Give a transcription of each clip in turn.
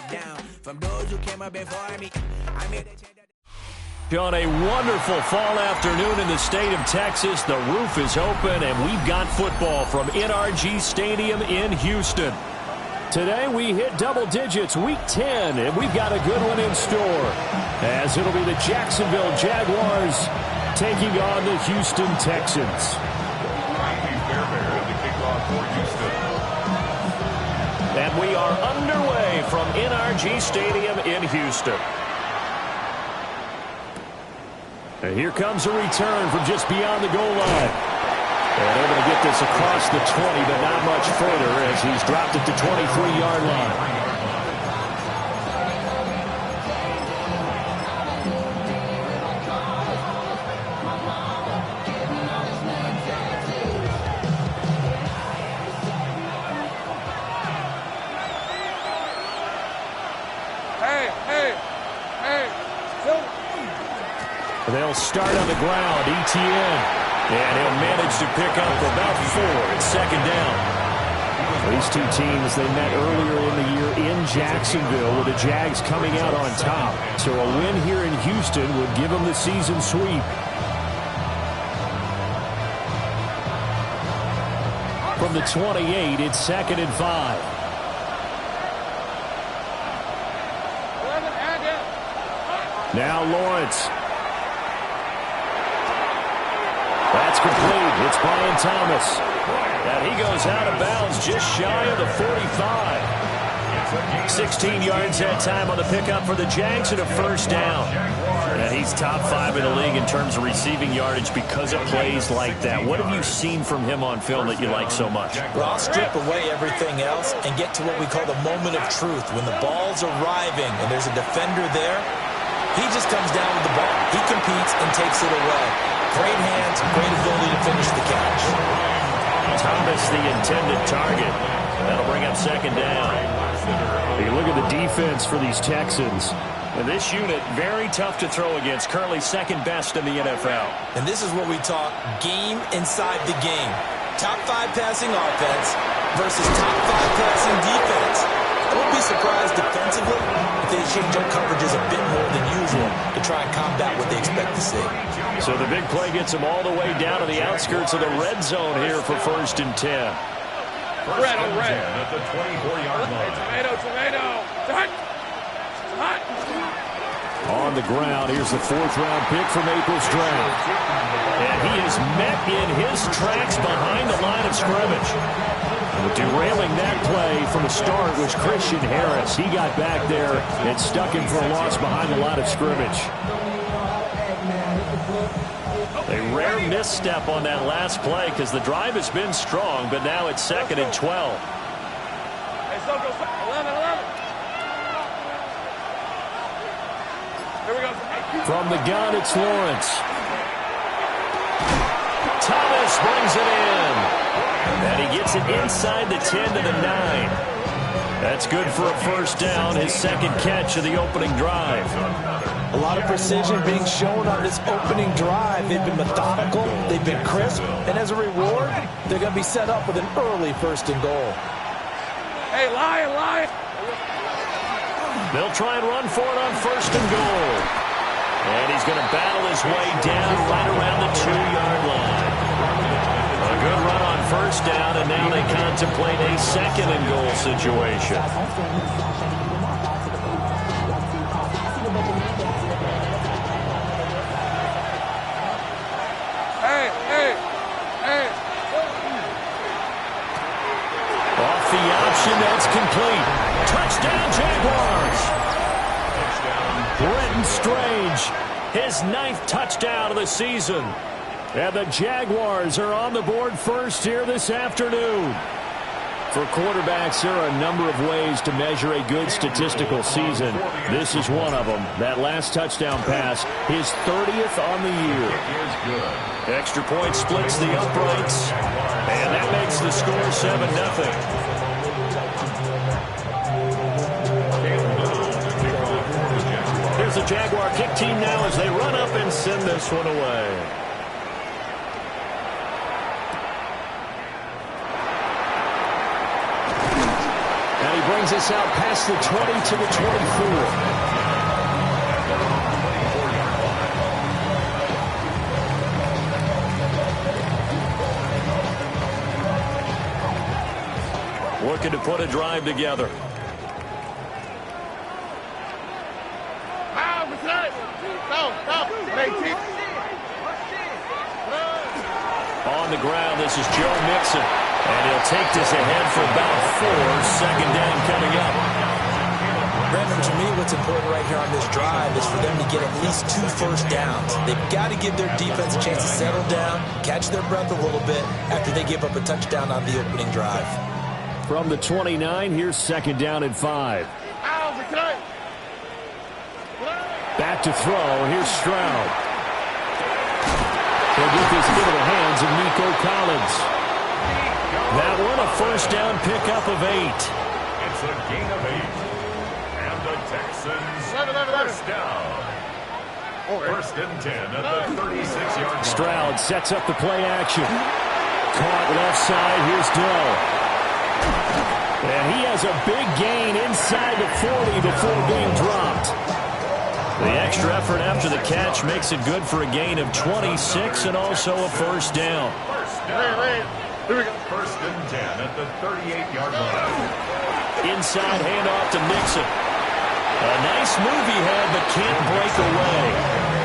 down. From those who came up before me, I made a change. On a wonderful fall afternoon in the state of Texas, the roof is open, and we've got football from NRG Stadium in Houston. Today we hit double digits, week 10, and we've got a good one in store, as it'll be the Jacksonville Jaguars taking on the Houston Texans. And we are underway from NRG Stadium in Houston. And here comes a return from just beyond the goal line. And able to get this across the 20, but not much further as he's dropped at the 23-yard line. They'll start on the ground, Etienne, and he'll manage to pick up about 4 at second down. These two teams, they met earlier in the year in Jacksonville with the Jags coming out on top. So a win here in Houston would give them the season sweep. From the 28, it's 2nd and 5. Now Lawrence. That's complete. It's Brian Thomas. And he goes out of bounds just shy of the 45. 16 yards that time on the pickup for the Jags and a first down. And he's top 5 in the league in terms of receiving yardage because of plays like that. What have you seen from him on film that you like so much? Well, I'll strip away everything else and get to what we call the moment of truth. When the ball's arriving and there's a defender there, he just comes down with the ball. He competes and takes it away. Great hands, great ability to finish the catch. Thomas, the intended target. That'll bring up second down. You look at the defense for these Texans. And this unit, very tough to throw against. Currently second best in the NFL. And this is what we talk game inside the game. Top 5 passing offense versus top 5 passing defense. I wouldn't be surprised defensively if they change up coverages a bit more than usual to try and combat what they expect to see. So the big play gets them all the way down to the outskirts of the red zone here for 1st and 10. Red at the 24-yard line. Tomato. Hot. On the ground, here's the 4th-round pick from April's draft. And he is met in his tracks behind the line of scrimmage. Derailing that play from the start was Christian Harris. He got back there and stuck him for a loss behind the line of scrimmage. A rare misstep on that last play because the drive has been strong, but now it's 2nd and 12. From the gun, it's Lawrence. Thomas brings it in. And he gets it inside the 10 to the 9. That's good for a first down, his 2nd catch of the opening drive. A lot of precision being shown on this opening drive. They've been methodical, they've been crisp, and as a reward, they're going to be set up with an early 1st and goal. Hey, Lion! They'll try and run for it on 1st and goal. And he's going to battle his way down right around the 2-yard line. A good run on 1st down, and now they contemplate a 2nd and goal situation. Hey. Off the option, that's complete. Touchdown, Jaguars! Brenton Strange, his 9th touchdown of the season. And the Jaguars are on the board first here this afternoon. For quarterbacks, there are a number of ways to measure a good statistical season. This is one of them. That last touchdown pass, his 30th on the year. Extra point splits the uprights, and that makes the score 7-0. Here's the Jaguar kick team now as they run up and send this one away. brings us out past the 20 to the 24. Looking to put a drive together. On the ground, this is Joe Mixon. And he'll take this ahead for about 4. Second down coming up. Brandon, to me, what's important right here on this drive is for them to get at least 2 first downs. They've got to give their defense a chance to settle down, catch their breath a little bit after they give up a touchdown on the opening drive. From the 29, here's second down and 5. Back to throw. Here's Stroud. He'll get this into the hands of Nico Collins. That one, a first down pickup of 8. It's a gain of 8. And the Texans first down. First and 10 at the 36-yard line. Stroud sets up the play action. Caught left side. Here's Dell. And he has a big gain inside the 40 before being dropped. The extra effort after the catch makes it good for a gain of 26 and also a first down. First and 10 at the 38-yard line. Inside handoff to Mixon. A nice move he had, but can't break away.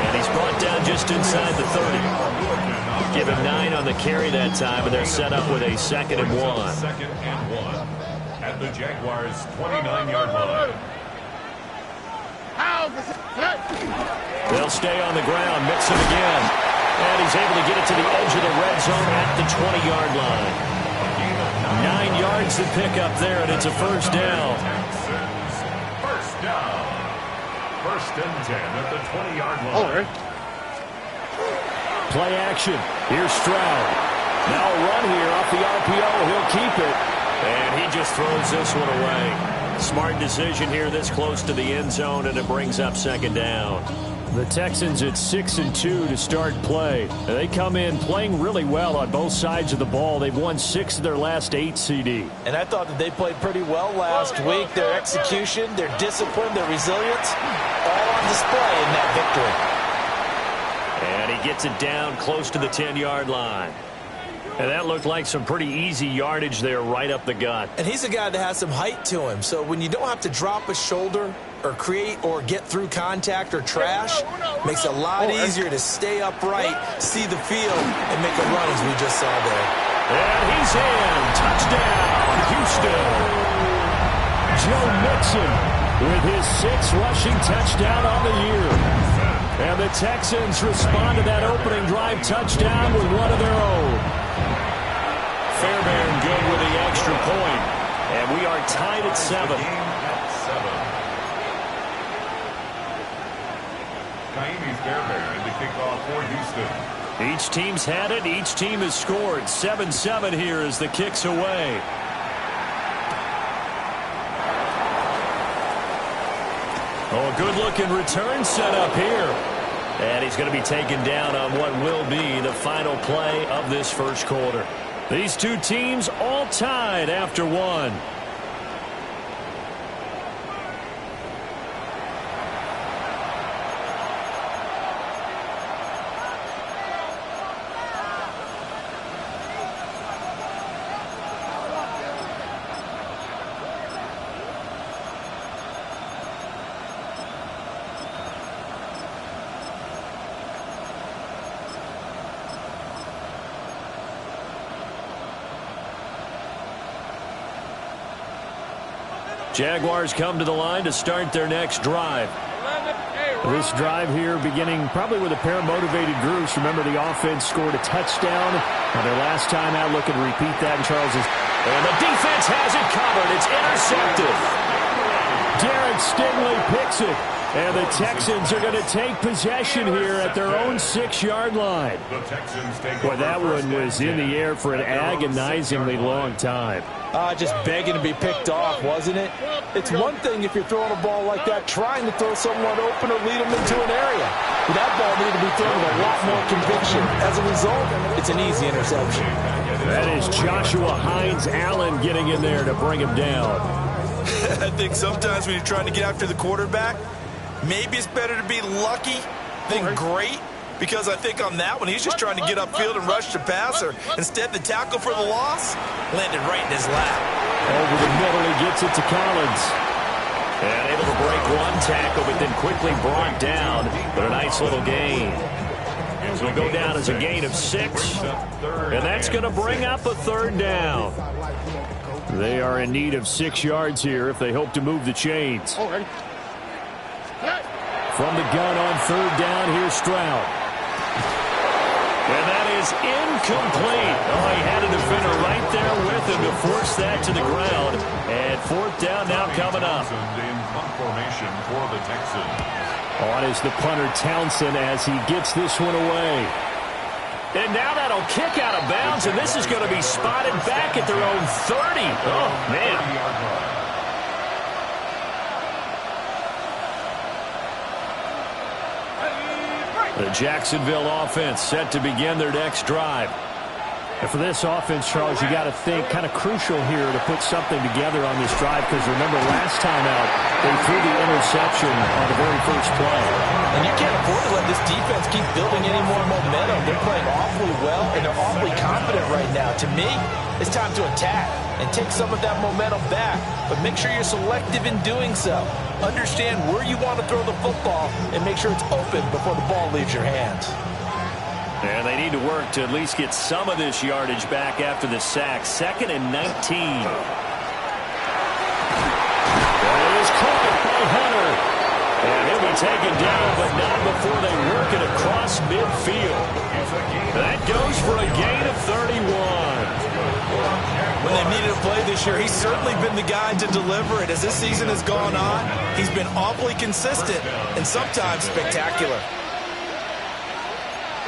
And he's brought down just inside the 30. Give him 9 on the carry that time, and they're set up with a 2nd and 1. Second and 1 at the Jaguars' 29-yard line. They'll stay on the ground. Mixon again. And he's able to get it to the edge of the red zone at the 20-yard line. 9 yards to pick up there, and it's a first down. First down. First and 10 at the 20-yard line. Play action. Here's Stroud. Now a run here off the RPO. He'll keep it. And he just throws this one away. Smart decision here this close to the end zone, and it brings up second down. The Texans at 6-2 to start play. They come in playing really well on both sides of the ball. They've won 6 of their last 8 CD. And I thought that they played pretty well last week. Their execution, their discipline, their resilience, all on display in that victory. And he gets it down close to the 10-yard line. And that looked like some pretty easy yardage there right up the gut. And he's a guy that has some height to him. So when you don't have to drop a shoulder or create or get through contact or trash, makes it a lot easier to stay upright, see the field, and make a run as we just saw there. And he's in. Touchdown, Houston. Joe Mixon with his 6th rushing touchdown on the year. And the Texans respond to that opening drive touchdown with one of their own. Fairbairn good with the extra point. And we are tied at 7. Kaimi Fairbairn to kick off for Houston. Each team's had it. Each team has scored. 7-7 here as the kick's away. Oh, a good-looking return set up here. And he's going to be taken down on what will be the final play of this first quarter. These two teams all tied after 1. Jaguars come to the line to start their next drive. This drive here beginning probably with a pair of motivated groups. Remember, the offense scored a touchdown on their last time out. Looking to repeat that in Charles's. And the defense has it covered. It's intercepted. Derek Stingley picks it. And the Texans are going to take possession here at their own 6-yard line. Boy, that one was in the air for an agonizingly long time. Just begging to be picked off, wasn't it? It's one thing if you're throwing a ball like that, trying to throw someone open or lead them into an area. That ball needed to be thrown with a lot more conviction. As a result, it's an easy interception. That is Joshua Hines Allen getting in there to bring him down. I think sometimes when you're trying to get after the quarterback, maybe it's better to be lucky than great. Because I think on that one, he's just trying to get upfield and rush the passer. Instead, the tackle for the loss landed right in his lap. Over the middle, he gets it to Collins. And able to break one tackle, but then quickly brought down. But a nice little gain. So it'll go down as a gain of 6. And that's going to bring up a 3rd down. They are in need of 6 yards here if they hope to move the chains. From the gun on 3rd down, here's Stroud. And that is incomplete. Oh, he had a defender right there with him to force that to the ground. And 4th down now coming up. In formation for the Texans. On is the punter Townsend as he gets this one away. And now that'll kick out of bounds, and this is going to be spotted back at their own 30. Oh, man. The Jacksonville offense set to begin their next drive. And for this offense, Charles, you got to think kind of crucial here to put something together on this drive because remember last time out, they threw the interception on the very first play. And you can't afford to let this defense keep building any more momentum. They're playing awfully well, and they're awfully confident right now. To me, it's time to attack and take some of that momentum back, but make sure you're selective in doing so. Understand where you want to throw the football and make sure it's open before the ball leaves your hands. And they need to work to at least get some of this yardage back after the sack. 2nd and 19. That is caught by Hunter. And he'll be taken down, but not before they work it across midfield. That goes for a gain of 31. When they needed a play this year, he's certainly been the guy to deliver it. As this season has gone on, he's been awfully consistent and sometimes spectacular.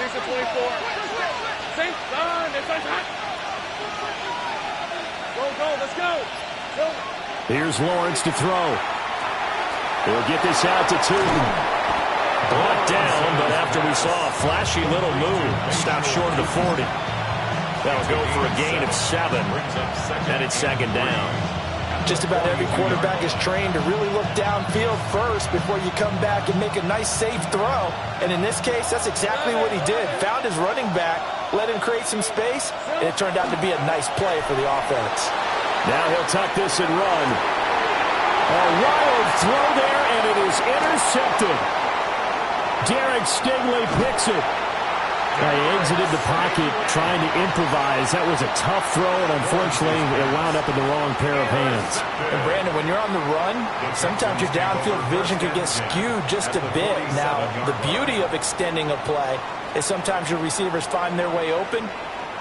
24. Same time. It's hot. Go, let's go. Here's Lawrence to throw. He'll get this out to Tootin. Brought down, but after we saw a flashy little move, stopped short of the 40. That'll go for a gain of 7. And it's 2nd down. Just about every quarterback is trained to really look downfield first before you come back and make a nice, safe throw. And in this case, that's exactly what he did. Found his running back, let him create some space, and it turned out to be a nice play for the offense. Now he'll tuck this and run. A wild throw there, and it is intercepted. Derek Stingley picks it. He exited the pocket trying to improvise. That was a tough throw, and unfortunately, it wound up in the wrong pair of hands. And Brandon, when you're on the run, sometimes your downfield vision can get skewed just a bit. Now, the beauty of extending a play is sometimes your receivers find their way open,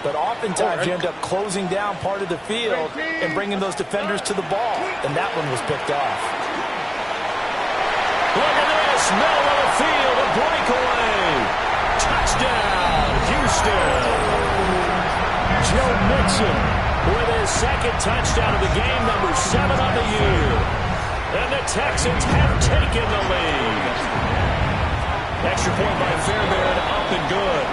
but oftentimes you end up closing down part of the field and bringing those defenders to the ball, and that one was picked off. Look at this, middle of the field, a breakaway. Touchdown, Houston. Joe Mixon with his 2nd touchdown of the game, number 7 on the year. And the Texans have taken the lead. Extra point by Fairbairn, up and good.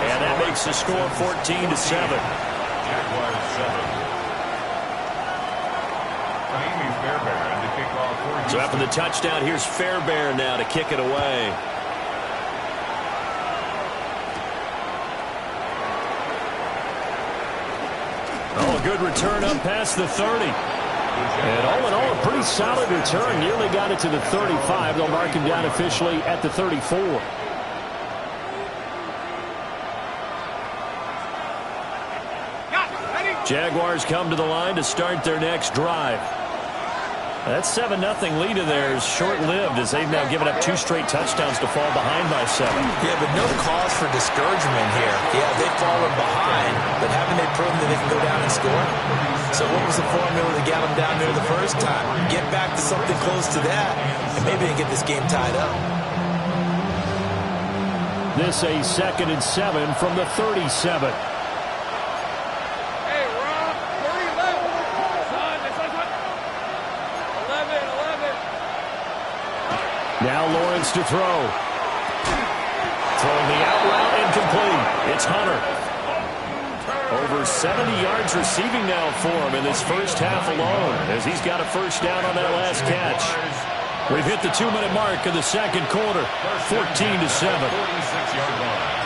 And that makes the score 14-7. Jaguars 7. So after the touchdown, here's Fairbairn now to kick it away. Oh, a good return up past the 30. And all in all, a pretty solid return. Nearly got it to the 35. They'll mark him down officially at the 34. Jaguars come to the line to start their next drive. That 7-0 lead of theirs short-lived as they've now given up 2 straight touchdowns to fall behind by 7. Yeah, but no cause for discouragement here. Yeah, they've fallen behind, but haven't they proven that they can go down and score? So what was the formula that got them down there the first time? Get back to something close to that, and maybe they get this game tied up. This a 2nd and 7 from the 37. Now Lawrence to throw. Throwing the out route incomplete. It's Hunter. Over 70 yards receiving now for him in this first half alone, as he's got a first down on that last catch. We've hit the 2-minute mark of the second quarter, 14-7. 46-yard line.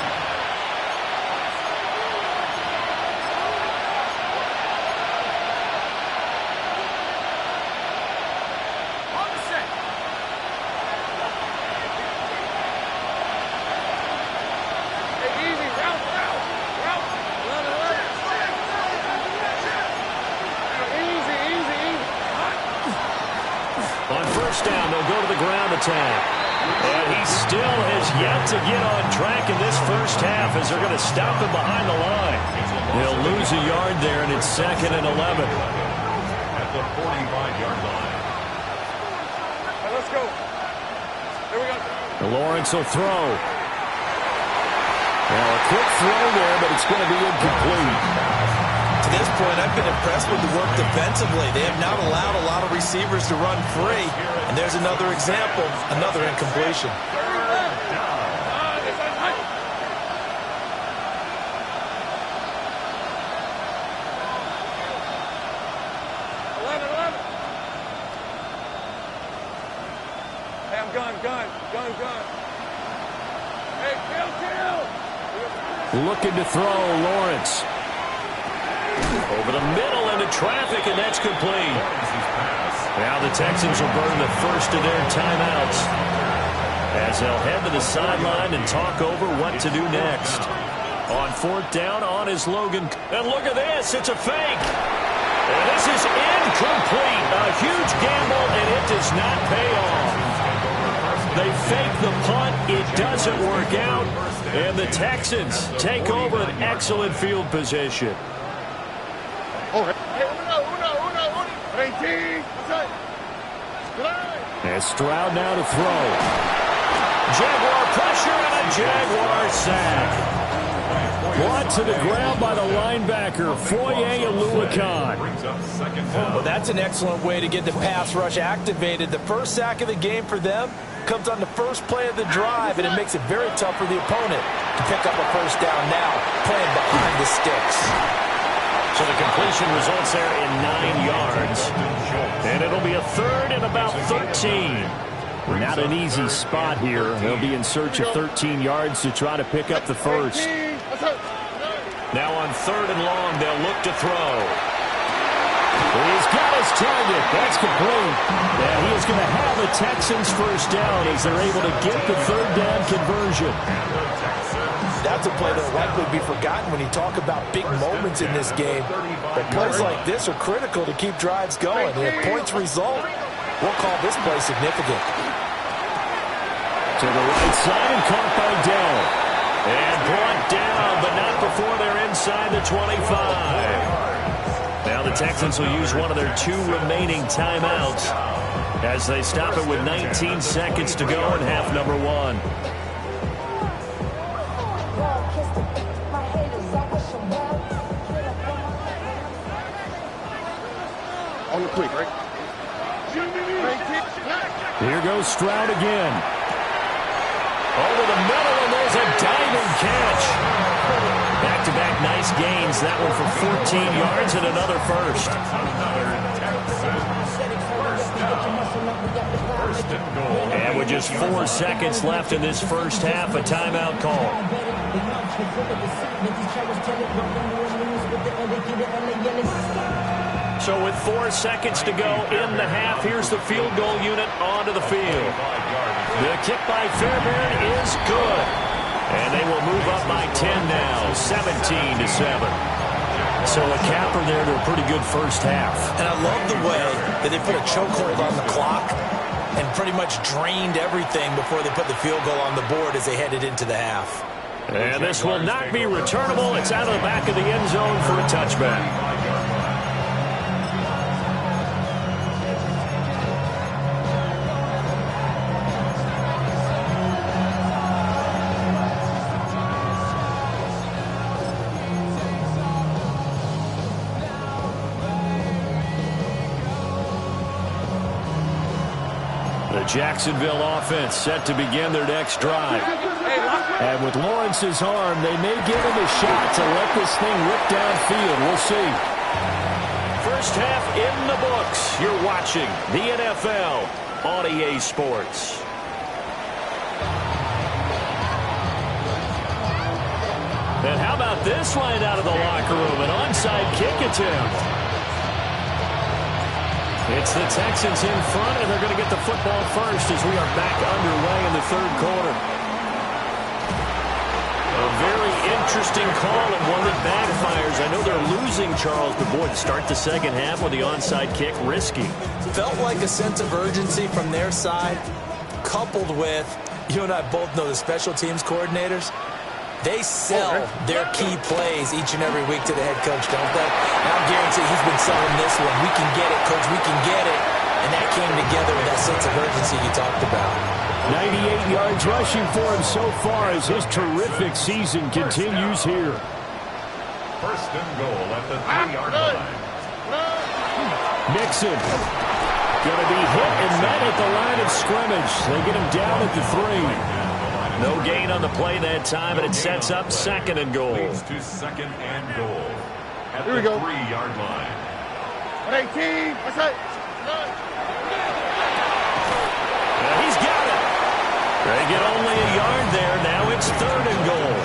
Down, they'll go to the ground attack. And he still has yet to get on track in this first half as they're going to stop him behind the line. They'll lose a yard there, and it's 2nd and 11. At the 45-yard line. Let's go. There we go. Lawrence will throw. Now a quick throw there, but it's going to be incomplete. To this point, I've been impressed with the work defensively. They have not allowed a lot of receivers to run free. And there's another example, another incompletion. Hey, I'm gun. Hey, kill. Looking to throw, Lawrence. Over the middle into traffic, and that's complete. Now the Texans will burn the first of their timeouts as they'll head to the sideline and talk over what to do next. On 4th down, on is Logan. And look at this, it's a fake. And this is incomplete. A huge gamble, and it does not pay off. They fake the punt, it doesn't work out, and the Texans take over an excellent field position. And Stroud now to throw. Jaguar pressure and a Jaguar sack. Brought to the ground by the linebacker, Foye Oluokun. Well, that's an excellent way to get the pass rush activated. The first sack of the game for them comes on the first play of the drive, and it makes it very tough for the opponent to pick up a first down now, playing behind the sticks. So the completion results there in 9 yards. And it'll be a 3rd and about 13. Not an easy spot here. They'll be in search of 13 yards to try to pick up the first. Now on 3rd and long, they'll look to throw. He's got his target. That's complete. And he is going to have the Texans first down as they're able to get the 3rd down conversion. That's a play that will likely be forgotten when you talk about big moments in this game. But plays like this are critical to keep drives going. And if points result, we'll call this play significant. To the right side and caught by Dell. And brought down, but not before they're inside the 25. Now the Texans will use one of their 2 remaining timeouts as they stop it with 19 seconds to go in half number 1. On the quick, right? Here goes Stroud again. Over the middle, and there's a diving catch. Back-to-back nice gains. That one for 14 yards and another first. And with just 4 seconds left in this first half, a timeout call. So with 4 seconds to go in the half, here's the field goal unit onto the field. The kick by Fairbairn is good. And they will move up by 10 now, 17-7. So a capper there to a pretty good first half. And I love the way that they put a chokehold on the clock and pretty much drained everything before they put the field goal on the board as they headed into the half. And this will not be returnable. It's out of the back of the end zone for a touchback. The The Jacksonville offense set to begin their next drive. And with Lawrence's arm, they may give him a shot to let this thing rip downfield. We'll see. First half in the books. You're watching the NFL on EA Sports. And how about this line out of the locker room? An onside kick attempt. It's the Texans in front, and they're going to get the football first as we are back underway in the third quarter. A very interesting call and one that backfires. I know they're losing Charles, but boy, to start the second half with the onside kick, risky. Felt like a sense of urgency from their side, coupled with, you and I both know the special teams coordinators. They sell their key plays each and every week to the head coach, don't they? And I guarantee he's been selling this one. We can get it, coach. We can get it. And that came together with that sense of urgency you talked about. 98 yards rushing for him so far as his terrific season continues here. First and goal at the 3-yard line. Mixon going to be hit and met at the line of scrimmage. They get him down at the 3. No gain on the play that time, and it sets up second and goal. Leads to second and goal at Here we the go. 3-yard line. 118. What's that? He's got it. They get only a yard there. Now it's third and goal.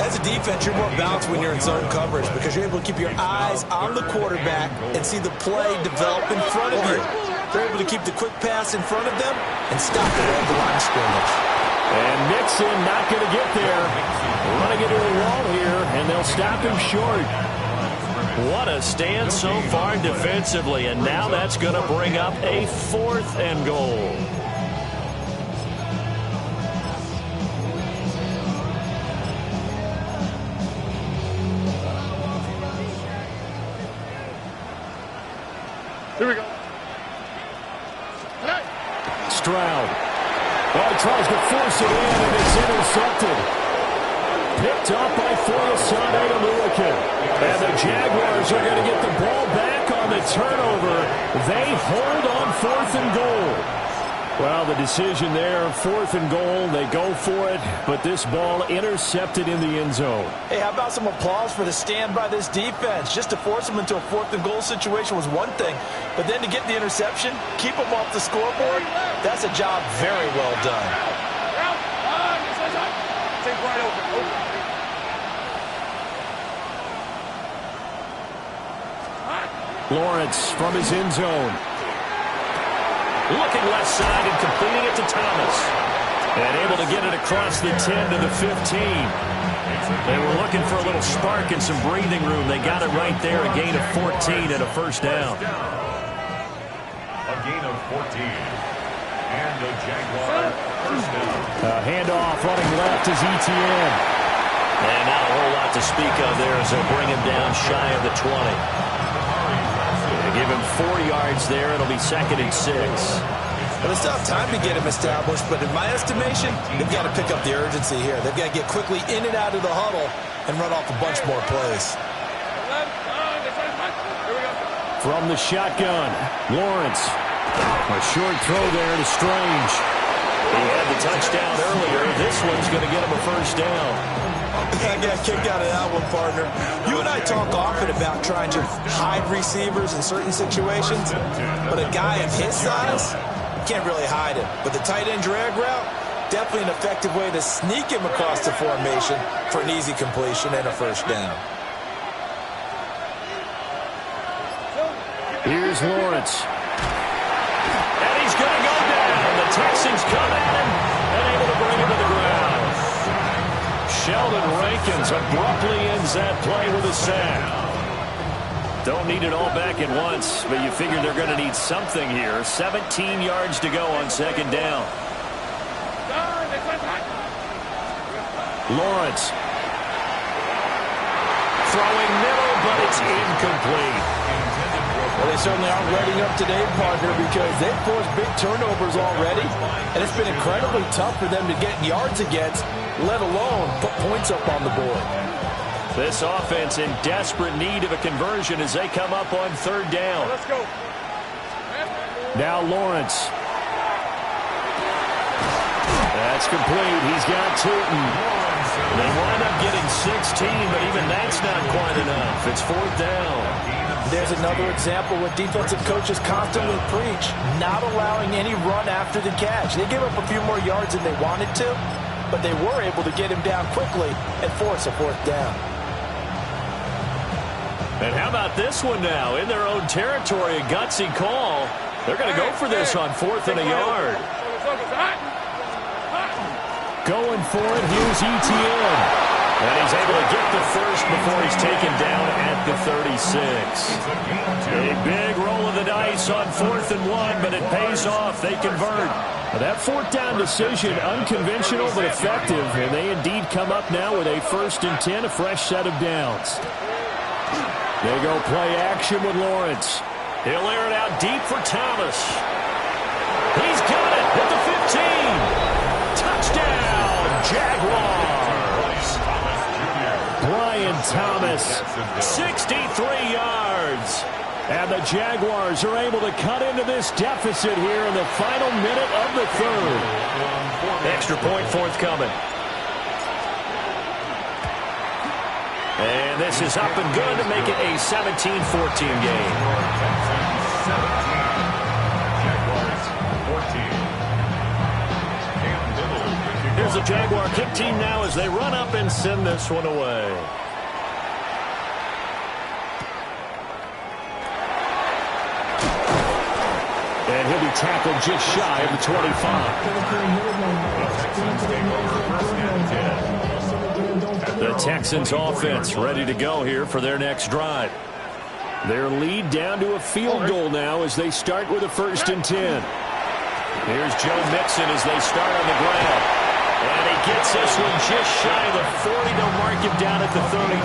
As a defense, you're more balanced when you're in zone coverage because you're able to keep your eyes on the quarterback and see the play develop in front of you. They're able to keep the quick pass in front of them and stop it at the line of scrimmage. And Mixon not going to get there. Running into a wall here, and they'll stop him short. What a stand so far defensively, and now that's going to bring up a fourth and goal. Here we go. Stroud. Well, tries to force it in, and it's intercepted. Picked up by Foyesade Oluokun. And the Jaguars are going to get the ball back on the turnover. They hold on fourth and goal. Well, the decision there, fourth and goal, they go for it, but this ball intercepted in the end zone. Hey, how about some applause for the stand by this defense? Just to force them into a fourth and goal situation was one thing, but then to get the interception, keep them off the scoreboard, that's a job very well done. Take right over. Lawrence from his end zone. Looking left side and completing it to Thomas. And able to get it across the 10 to the 15. They were looking for a little spark and some breathing room. They got it right there, a gain of 14 and a first down. A gain of 14. And the Jaguar first down. Handoff running left is Etienne. And not a whole lot to speak of there as they'll bring him down shy of the 20. Give him 4 yards there. It'll be second and 6. Well, it's not time to get him established, but in my estimation, they've got to pick up the urgency here. They've got to get quickly in and out of the huddle and run off a bunch more plays. From the shotgun, Lawrence. A short throw there to Strange. He had the touchdown earlier. This one's going to get him a first down. I got kicked out of that one, partner. You and I talk often about trying to hide receivers in certain situations, but a guy of his size, you can't really hide him. But the tight end drag route, definitely an effective way to sneak him across the formation for an easy completion and a first down. Here's Lawrence. And he's going to go down. The Texans come at him and able to bring him to the ground. Sheldon Rankins abruptly ends that play with a sack. Don't need it all back at once, but you figure they're going to need something here. 17 yards to go on second down. Lawrence. Throwing middle, but it's incomplete. Well, they certainly aren't letting up today, partner, because they've forced big turnovers already, and it's been incredibly tough for them to get yards against, let alone put points up on the board. This offense in desperate need of a conversion as they come up on third down. Let's go. Now Lawrence. That's complete. He's got Tootin. They wind up getting 16, but even that's not quite enough. It's 4th down. There's another example where defensive coaches constantly preach, not allowing any run after the catch. They gave up a few more yards than they wanted to, but they were able to get him down quickly and force a 4th down. And how about this one now? In their own territory, a gutsy call. They're going to go for this on 4th and a yard. Going for it, here's Etienne. And he's able to get the first before he's taken down at the 36. A big roll of the dice on 4th and 1, but it pays off. They convert. That 4th down decision, unconventional but effective, and they indeed come up now with a 1st and 10, a fresh set of downs. They go play action with Lawrence. He'll air it out deep for Thomas. He's got it at the 15. Touchdown, Jaguars. Brian Thomas, 63 yards. And the Jaguars are able to cut into this deficit here in the final minute of the 3rd. Extra point forthcoming. And this is up and good to make it a 17-14 game. Here's the Jaguar kick team now as they run up and send this one away. And he'll be tackled just shy of the 25. The Texans offense ready to go here for their next drive. Their lead down to a field goal now as they start with a 1st and 10. Here's Joe Mixon as they start on the ground. And he gets this one just shy of the 40. They'll mark him down at the 39.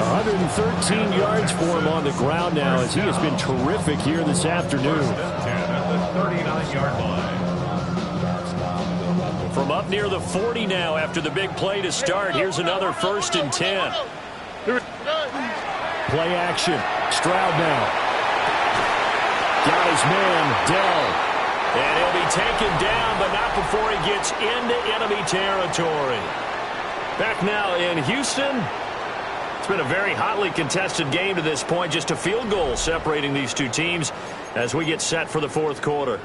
113 yards for him on the ground now as he has been terrific here this afternoon. At the 39-yard line. From up near the 40 now after the big play to start. Here's another 1st and 10. Play action. Stroud now. Got his man, Dell. And he'll be taken down, but not before he gets into enemy territory. Back now in Houston. It's been a very hotly contested game to this point. Just a field goal separating these two teams as we get set for the 4th quarter.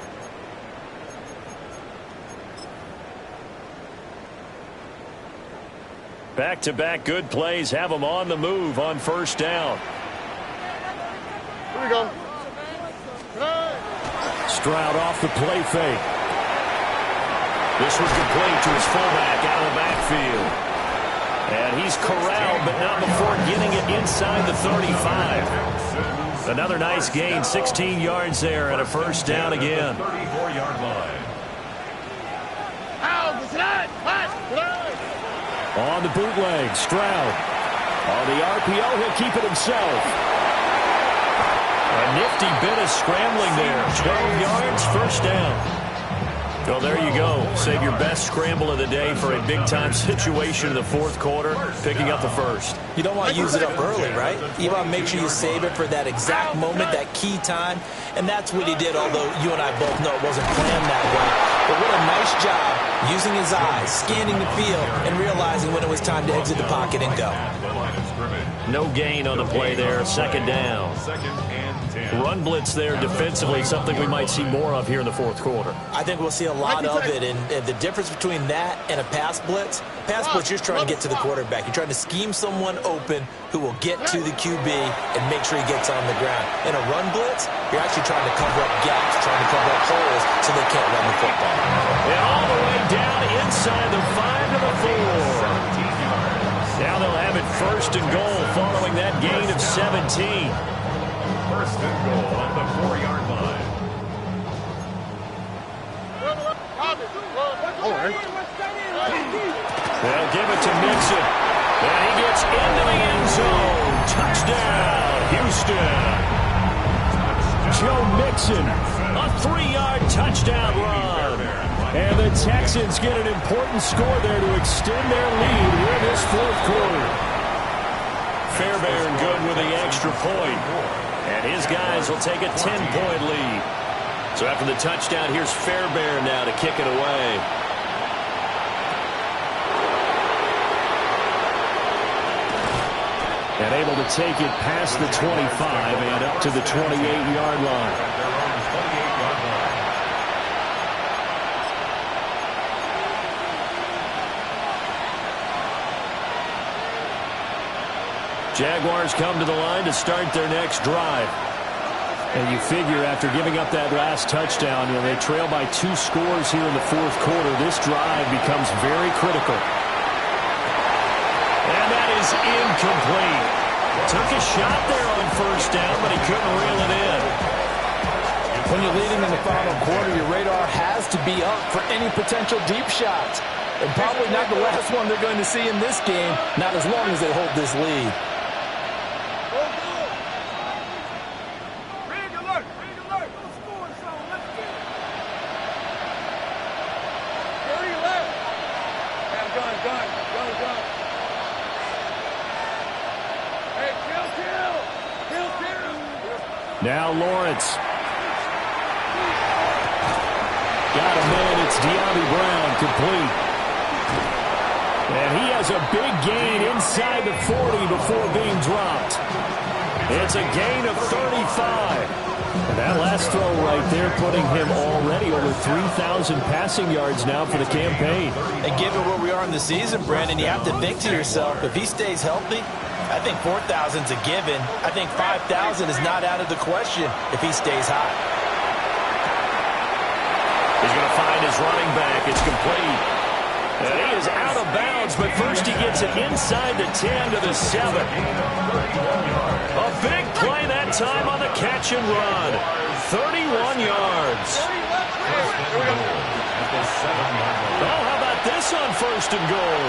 Back-to-back good plays have them on the move on 1st down. Here we go. Stroud off the play fake. This was complete to his fullback out of the backfield. And he's corralled, but not before getting it inside the 35. Another nice gain, 16 yards there and a 1st down again. 34-yard line. On the bootleg, Stroud. On the RPO, he'll keep it himself. A nifty bit of scrambling there. 12 yards, 1st down. Well, there you go. Save your best scramble of the day for a big-time situation in the 4th quarter, picking up the 1st. You don't want to use it up early, right? You want to make sure you save it for that exact moment, that key time. And that's what he did, although you and I both know it wasn't planned that way. But what a nice job using his eyes, scanning the field, and realizing when it was time to exit the pocket and go. No gain on the play there. 2nd down. 2nd and 10. Run blitz there defensively, something we might see more of here in the 4th quarter. I think we'll see a lot of it, and the difference between that and a pass blitz, you're trying to get to the quarterback. You're trying to scheme someone open who will get to the QB and make sure he gets on the ground. In a run blitz, you're actually trying to cover up gaps, trying to cover up holes so they can't run the football. And all the way down inside the 5 to the 4. Now they'll have it 1st and goal following that gain of 17. 1st and goal on the 4-yard line. They'll give it to Mixon. And he gets into the end zone. Touchdown, Houston. Joe Mixon, a 3-yard touchdown run. And the Texans get an important score there to extend their lead in this 4th quarter. Fairbairn good with the extra point. And his guys will take a 10-point lead. So after the touchdown, here's Fairbairn now to kick it away. And able to take it past the 25 and up to the 28-yard line. Jaguars come to the line to start their next drive. And you figure after giving up that last touchdown, they trail by 2 scores here in the fourth quarter. This drive becomes very critical. And that is incomplete. Took a shot there on first down, but he couldn't reel it in. When you're leading in the final quarter, your radar has to be up for any potential deep shots. And probably not the last one they're going to see in this game, not as long as they hold this lead. Now Lawrence. Got a man. It's De'Ami Brown, complete. And he has a big gain inside the 40 before being dropped. It's a gain of 35. And that last throw right there putting him already over 3,000 passing yards now for the campaign. And given where we are in the season, Brandon, you have to think to yourself, if he stays healthy, I think 4,000's a given. I think 5,000 is not out of the question if he stays hot. He's going to find his running back. It's complete. And he is out of bounds, but first he gets it inside the 10 to the 7. A big play that time on the catch and run. 31 yards. Oh, how about this on first and goal?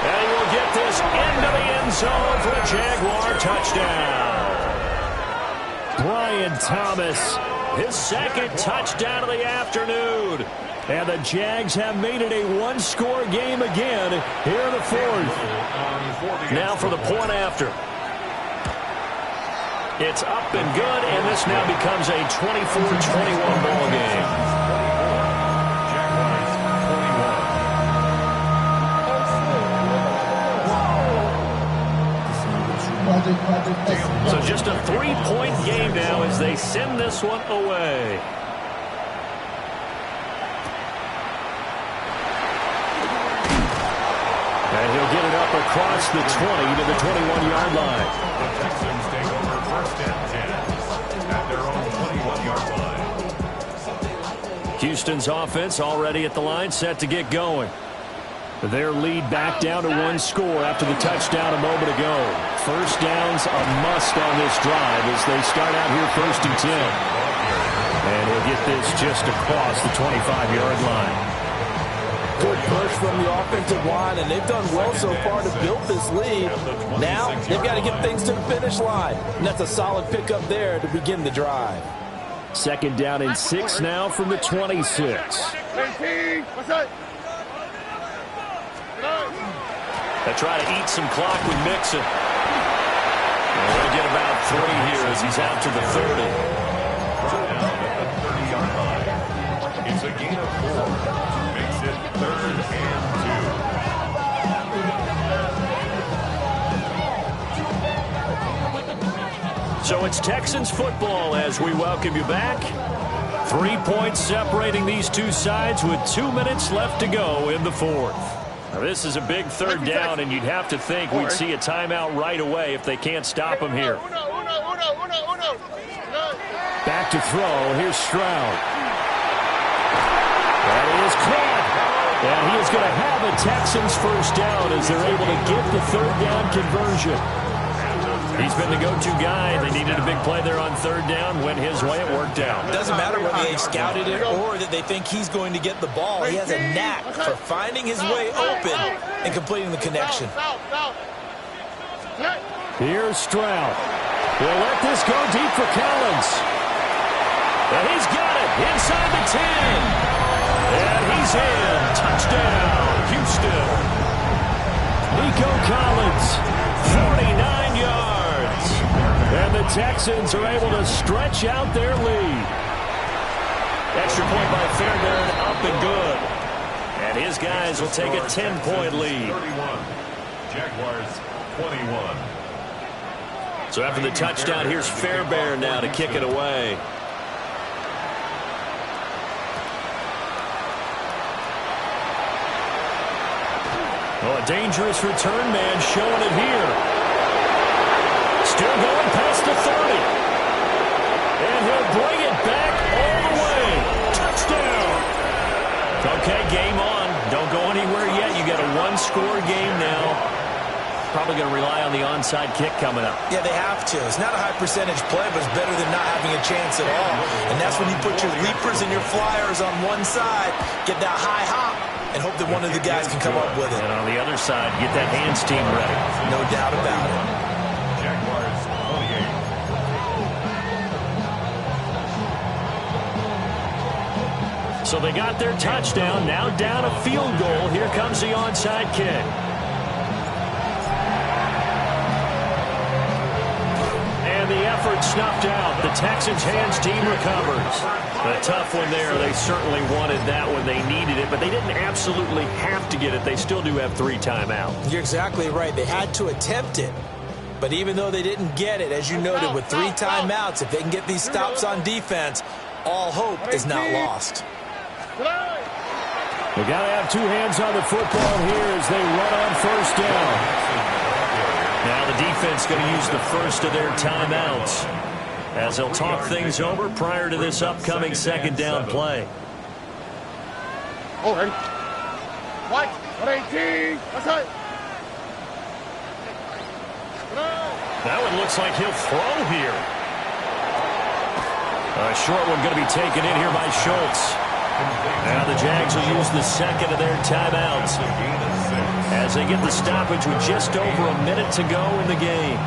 And he will get this into the end zone for a Jaguar touchdown. Brian Thomas, his second touchdown of the afternoon. And the Jags have made it a one-score game again here in the fourth. Now for the point after. It's up and good, and this now becomes a 24-21 ball game. So just a 3-point game now as they send this one away. And he'll get it up across the 20 to the 21-yard line. The Texans take over first and 10 at their own 21-yard line. Houston's offense already at the line, set to get going. Their lead back down to 1 score after the touchdown a moment ago. First down's a must on this drive as they start out here first and 10. And he'll get this just across the 25-yard line. Good push from the offensive line, and they've done well so far to build this lead. Now they've got to get things to the finish line, and that's a solid pickup there to begin the drive. Second down and 6 now from the 26. They try to eat some clock with Mixon. And they'll get about 3 here as he's out to the 30. Brought down at the 30-yard line. It's a gain of 4. Makes it 3rd and 2. So it's Texans football as we welcome you back. 3 points separating these two sides with 2 minutes left to go in the fourth. Now this is a big third down, and you'd have to think we'd see a timeout right away if they can't stop him here. Back to throw. Here's Stroud. That is caught. And he is going to have a Texans first down as they're able to get the third down conversion. He's been the go-to guy. They needed a big play there on third down. Went his way. It worked out. It doesn't matter whether they've scouted it or that they think he's going to get the ball. He has a knack for finding his way open and completing the connection. Here's Stroud. He'll let this go deep for Collins. And he's got it inside the 10. And he's in. Touchdown, Houston. Nico Collins, 49 yards. And the Texans are able to stretch out their lead. Extra point by Fairbairn, up and good. And his guys will take a 10-point lead. 31. Jaguars 21. So after the touchdown, here's Fairbairn now to kick it away. Oh, a dangerous return man showing it here. Still going past the 30. And he'll bring it back all the way. Touchdown. Okay, game on. Don't go anywhere yet. You got a one-score game now. Probably going to rely on the onside kick coming up. Yeah, they have to. It's not a high-percentage play, but it's better than not having a chance at all. And that's when you put your leapers and your flyers on one side, get that high hop, and hope that one of the guys can come up with it. And on the other side, get that hands team ready. No doubt about it. Jaguars 28. So they got their touchdown. Now down a field goal. Here comes the onside kick. The effort snuffed out. The Texans' hands team recovers. A tough one there. They certainly wanted that when they needed it, but they didn't absolutely have to get it. They still do have 3 timeouts. You're exactly right. They had to attempt it. But even though they didn't get it, as you noted, with 3 timeouts, if they can get these stops on defense, all hope is not lost. We got to have 2 hands on the football here as they run on first down. Now the defense going to use the first of their timeouts as they'll talk things over prior to this upcoming second down play. Oh, ready? White, 118. That's it. That one looks like he'll throw here. A short one going to be taken in here by Schultz. Now the Jags will use the second of their timeouts as they get the stoppage with just over a minute to go in the game.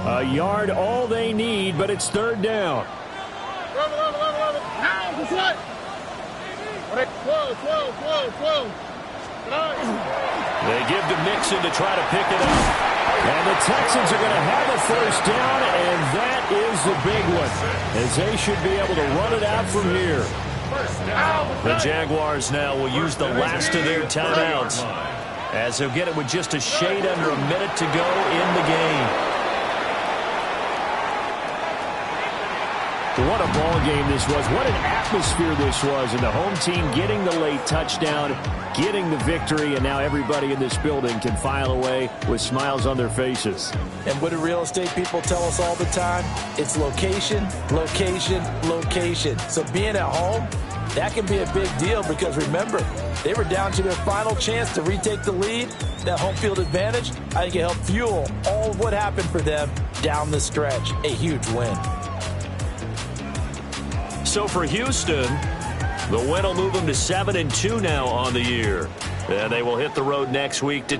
A yard all they need, but it's third down. Now, this way. 12. They give to Mixon to try to pick it up. And the Texans are going to have a first down, and that is the big one, as they should be able to run it out from here. The Jaguars now will use the last of their timeouts, as they'll get it with just a shade under a minute to go in the game. What a ball game this was. What an atmosphere this was. And the home team getting the late touchdown, getting the victory, and now everybody in this building can file away with smiles on their faces. And what do real estate people tell us all the time? It's location, location, location. So being at home, that can be a big deal because, remember, they were down to their final chance to retake the lead. That home field advantage, I think it helped fuel all of what happened for them down the stretch. A huge win. So for Houston, the win will move them to 7-2 now on the year. And they will hit the road next week to